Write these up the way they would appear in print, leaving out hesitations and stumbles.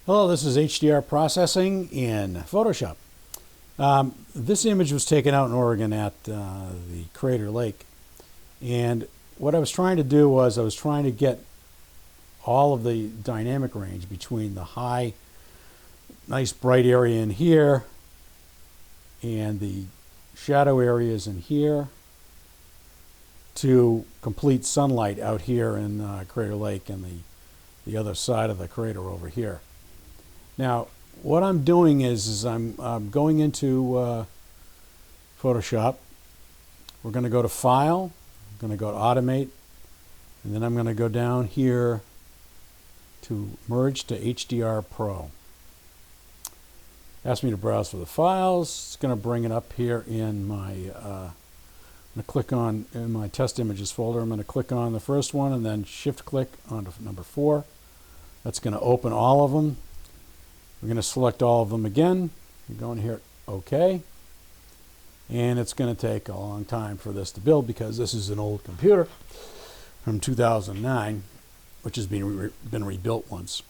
Hello, this is HDR processing in Photoshop. This image was taken out in Oregon at the Crater Lake. And what I was trying to do was I was trying to get all of the dynamic range between the high, nice bright area in here and the shadow areas in here to complete sunlight out here in Crater Lake and the other side of the crater over here. Now, what I'm doing is I'm going into Photoshop. We're going to go to File, I'm going to go to Automate, and then I'm going to go down here to Merge to HDR Pro. Ask me to browse for the files. It's going to bring it up here in my, I'm going to click on in my Test Images folder. I'm going to click on the first one and then Shift-click onto number 4. That's going to open all of them. We're going to select all of them again. You're going here, OK. And it's going to take a long time for this to build because this is an old computer from 2009, which has been rebuilt once.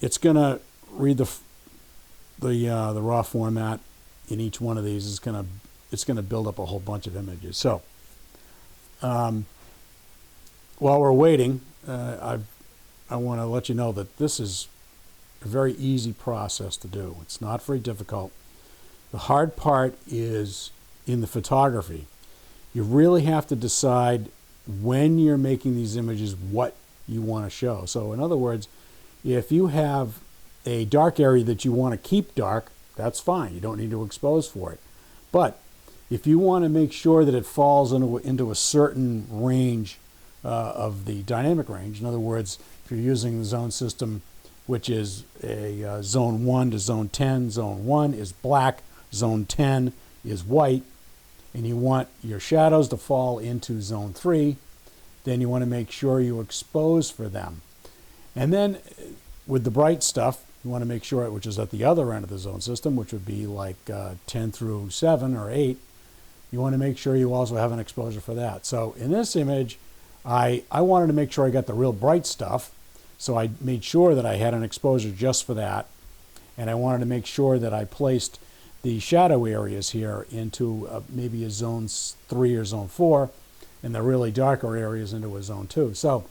It's going to read the raw format in each one of these. It's going to build up a whole bunch of images. So while we're waiting, I want to let you know that this is a very easy process to do. It's not very difficult. The hard part is in the photography. You really have to decide when you're making these images what you want to show. So in other words, if you have a dark area that you want to keep dark, that's fine. You don't need to expose for it. But if you want to make sure that it falls into a certain range of the dynamic range, in other words, if you're using the zone system, which is a zone 1 to zone 10. Zone 1 is black, zone 10 is white, and you want your shadows to fall into zone 3, then you want to make sure you expose for them. And then with the bright stuff, you want to make sure, which is at the other end of the zone system, which would be like 10 through 7 or 8, you want to make sure you also have an exposure for that. So in this image, I wanted to make sure I got the real bright stuff. So I made sure that I had an exposure just for that. And I wanted to make sure that I placed the shadow areas here into maybe a zone 3 or zone 4, and the really darker areas into a zone 2. So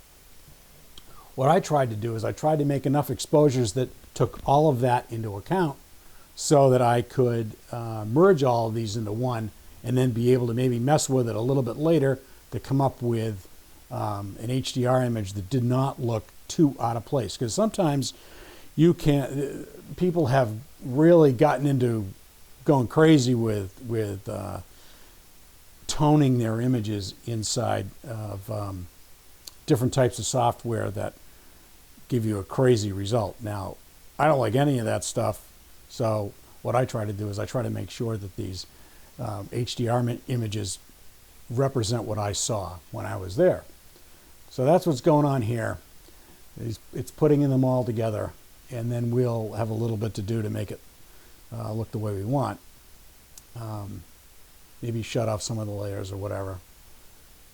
what I tried to do is I tried to make enough exposures that took all of that into account so that I could merge all of these into one and then be able to maybe mess with it a little bit later to come up with an HDR image that did not look too out of place. Because sometimes people have really gotten into going crazy with toning their images inside of different types of software that give you a crazy result. Now, I don't like any of that stuff, so what I try to do is I try to make sure that these HDR images represent what I saw when I was there. So that's what's going on here. It's putting them all together, and then we'll have a little bit to do to make it look the way we want. Maybe shut off some of the layers or whatever.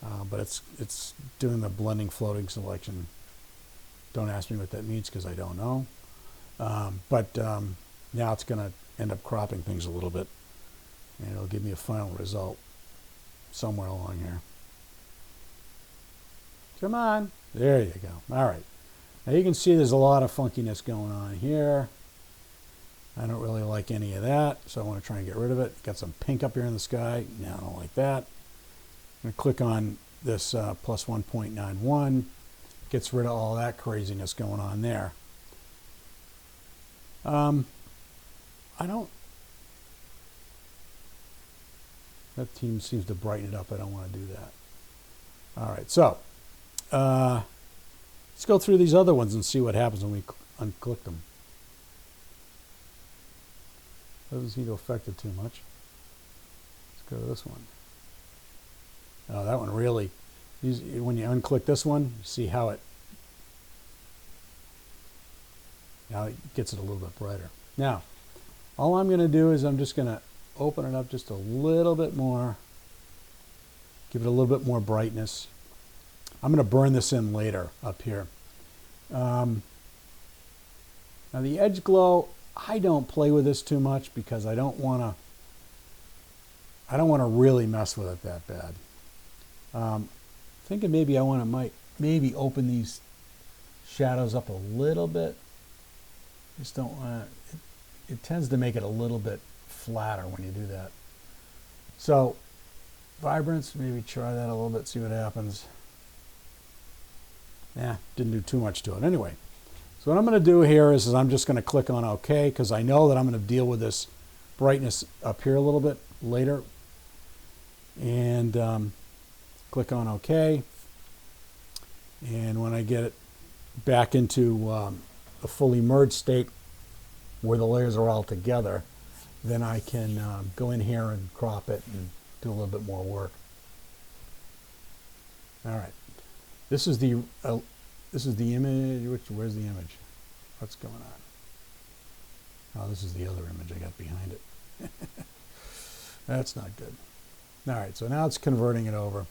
But it's doing the blending floating selection. Don't ask me what that means because I don't know. But now it's going to end up cropping things a little bit, and it'll give me a final result somewhere along here. Come on. There you go. All right. Now you can see there's a lot of funkiness going on here. I don't really like any of that, so I want to try and get rid of it. Got some pink up here in the sky. No, I don't like that. I'm going to click on this plus 1.91. Gets rid of all that craziness going on there. That team seems to brighten it up. I don't want to do that. All right, so let's go through these other ones and see what happens when we unclick them. Doesn't seem to affect it too much. Let's go to this one. Oh, that one really, when you unclick this one, you see how it, now it gets it a little bit brighter. Now, all I'm going to do is I'm just going to open it up just a little bit more, give it a little bit more brightness. I'm going to burn this in later up here. Now the edge glow, I don't play with this too much because I don't want to really mess with it that bad. Thinking maybe might maybe open these shadows up a little bit. Just don't want it tends to make it a little bit flatter when you do that. So vibrance, maybe try that a little bit, see what happens. Didn't do too much to it. Anyway, so what I'm going to do here is I'm just going to click on OK because I know that I'm going to deal with this brightness up here a little bit later. And click on OK. And when I get it back into a fully merged state where the layers are all together, then I can go in here and crop it and do a little bit more work. All right. This is the image. Where's the image? What's going on? Oh, this is the other image I got behind it. That's not good. All right, so now it's converting it over.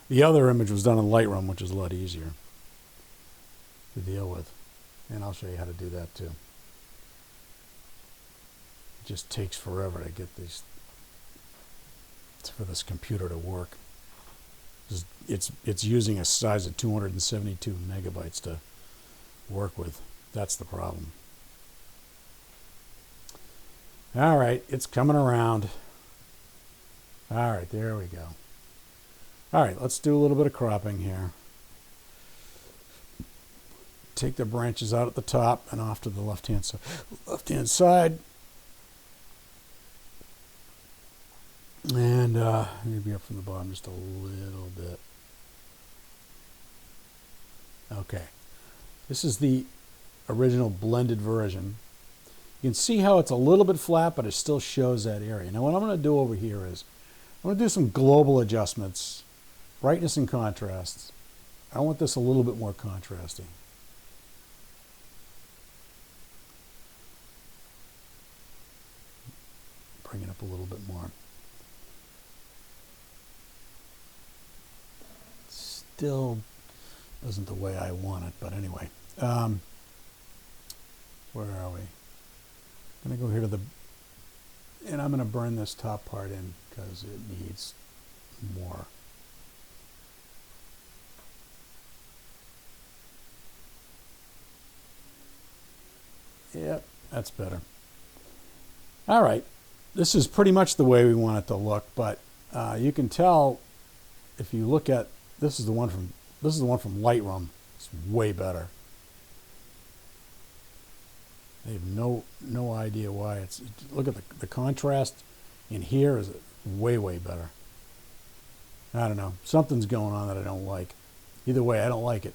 The other image was done in Lightroom, which is a lot easier to deal with. And I'll show you how to do that too. It just takes forever to get these, for this computer to work. It's using a size of 272 megabytes to work with. That's the problem. All right, it's coming around. All right, there we go. All right, let's do a little bit of cropping here. Take the branches out at the top and off to the left-hand side. And maybe up from the bottom just a little bit. Okay, this is the original blended version. You can see how it's a little bit flat, but it still shows that area. Now what I'm going to do over here is I'm going to do some global adjustments, brightness and contrasts. I want this a little bit more contrasting. Bring it up a little bit more. Still isn't the way I want it, but anyway. Where are we? I'm going to go here to the, and I'm going to burn this top part in because it needs more. Yep, that's better. All right, this is pretty much the way we want it to look, but you can tell if you look at this is the one from Lightroom. It's way better. They have no idea why it's. Look at the contrast in here is way better. I don't know. Something's going on that I don't like. Either way, I don't like it.